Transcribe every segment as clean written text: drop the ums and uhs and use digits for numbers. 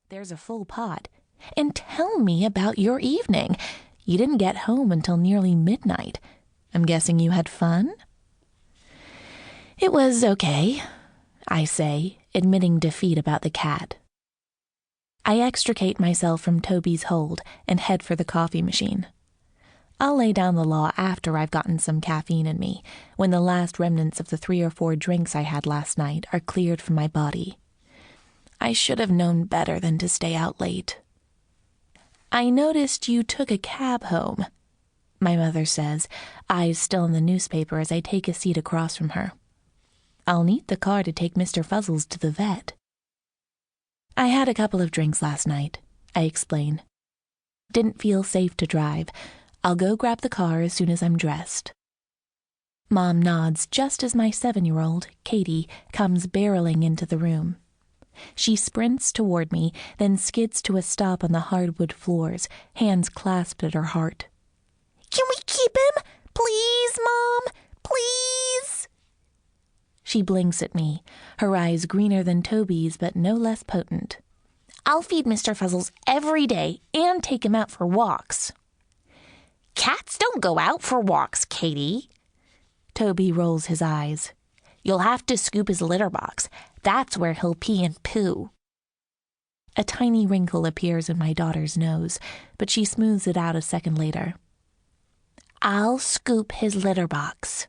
There's a full pot. And tell me about your evening. You didn't get home until nearly midnight. I'm guessing you had fun?" "It was okay," I say, admitting defeat about the cat. I extricate myself from Toby's hold and head for the coffee machine. I'll lay down the law after I've gotten some caffeine in me, when the last remnants of the 3 or 4 drinks I had last night are cleared from my body. I should have known better than to stay out late. "I noticed you took a cab home," my mother says, eyes still in the newspaper as I take a seat across from her. "I'll need the car to take Mr. Fuzzles to the vet." "I had a couple of drinks last night," I explain. "Didn't feel safe to drive. I'll go grab the car as soon as I'm dressed." Mom nods just as my 7-year-old, Katie, comes barreling into the room. She sprints toward me, then skids to a stop on the hardwood floors, hands clasped at her heart. "Can we keep him? Please, Mom! Please!" She blinks at me, her eyes greener than Toby's but no less potent. "I'll feed Mr. Fuzzles every day and take him out for walks." "Cats don't go out for walks, Katie." Toby rolls his eyes. "You'll have to scoop his litter box. That's where he'll pee and poo." A tiny wrinkle appears in my daughter's nose, but she smooths it out a second later. "I'll scoop his litter box,"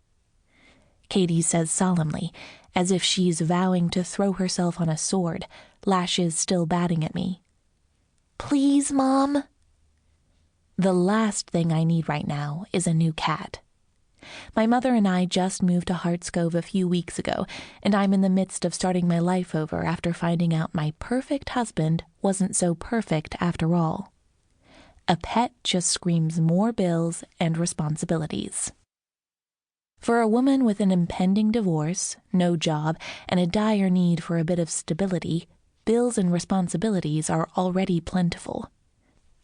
Katie says solemnly, as if she's vowing to throw herself on a sword, lashes still batting at me. "Please, Mom." The last thing I need right now is a new cat. My mother and I just moved to Cove a few weeks ago, and I'm in the midst of starting my life over after finding out my perfect husband wasn't so perfect after all. A pet just screams more bills and responsibilities. For a woman with an impending divorce, no job, and a dire need for a bit of stability, bills and responsibilities are already plentiful.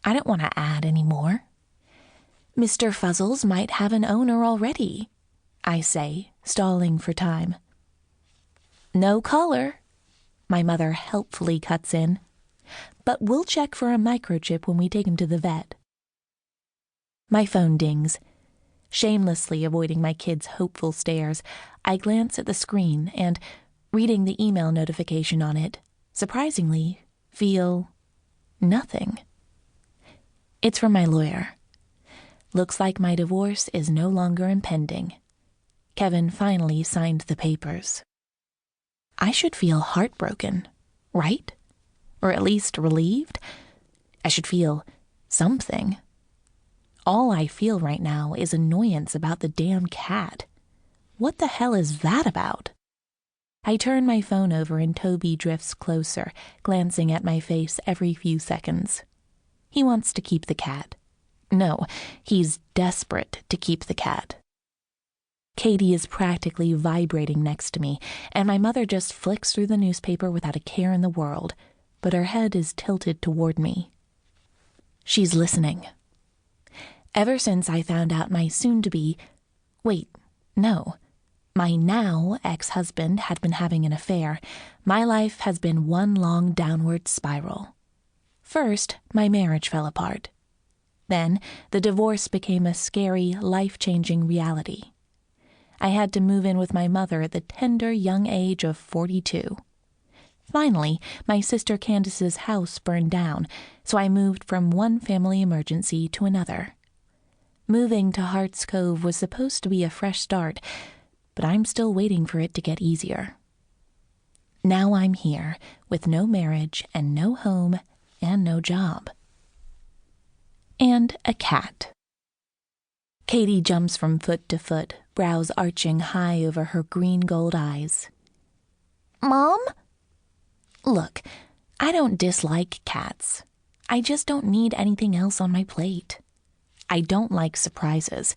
I don't want to add any more. "Mr. Fuzzles might have an owner already," I say, stalling for time. "No collar," my mother helpfully cuts in. "But we'll check for a microchip when we take him to the vet." My phone dings. Shamelessly avoiding my kids' hopeful stares, I glance at the screen and, reading the email notification on it, surprisingly, feel nothing. It's from my lawyer. Looks like my divorce is no longer impending. Kevin finally signed the papers. I should feel heartbroken, right? Or at least relieved? I should feel something. All I feel right now is annoyance about the damn cat. What the hell is that about? I turn my phone over and Toby drifts closer, glancing at my face every few seconds. He wants to keep the cat. No, he's desperate to keep the cat. Katie is practically vibrating next to me, and my mother just flicks through the newspaper without a care in the world, but her head is tilted toward me. She's listening. Ever since I found out my my now ex-husband had been having an affair, my life has been one long downward spiral. First, my marriage fell apart. Then, the divorce became a scary, life-changing reality. I had to move in with my mother at the tender young age of 42. Finally, my sister Candace's house burned down, so I moved from one family emergency to another. Moving to Cove was supposed to be a fresh start, but I'm still waiting for it to get easier. Now I'm here, with no marriage and no home and no job. And a cat. Katie jumps from foot to foot, brows arching high over her green-gold eyes. "Mom?" Look, I don't dislike cats. I just don't need anything else on my plate. I don't like surprises.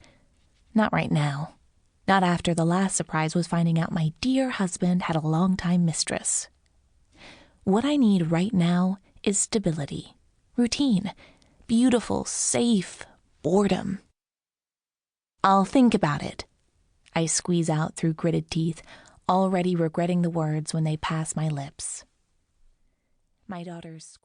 Not right now. Not after the last surprise was finding out my dear husband had a long-time mistress. What I need right now is stability, routine, beautiful, safe boredom. "I'll think about it," I squeeze out through gritted teeth, already regretting the words when they pass my lips. My daughter's squeak.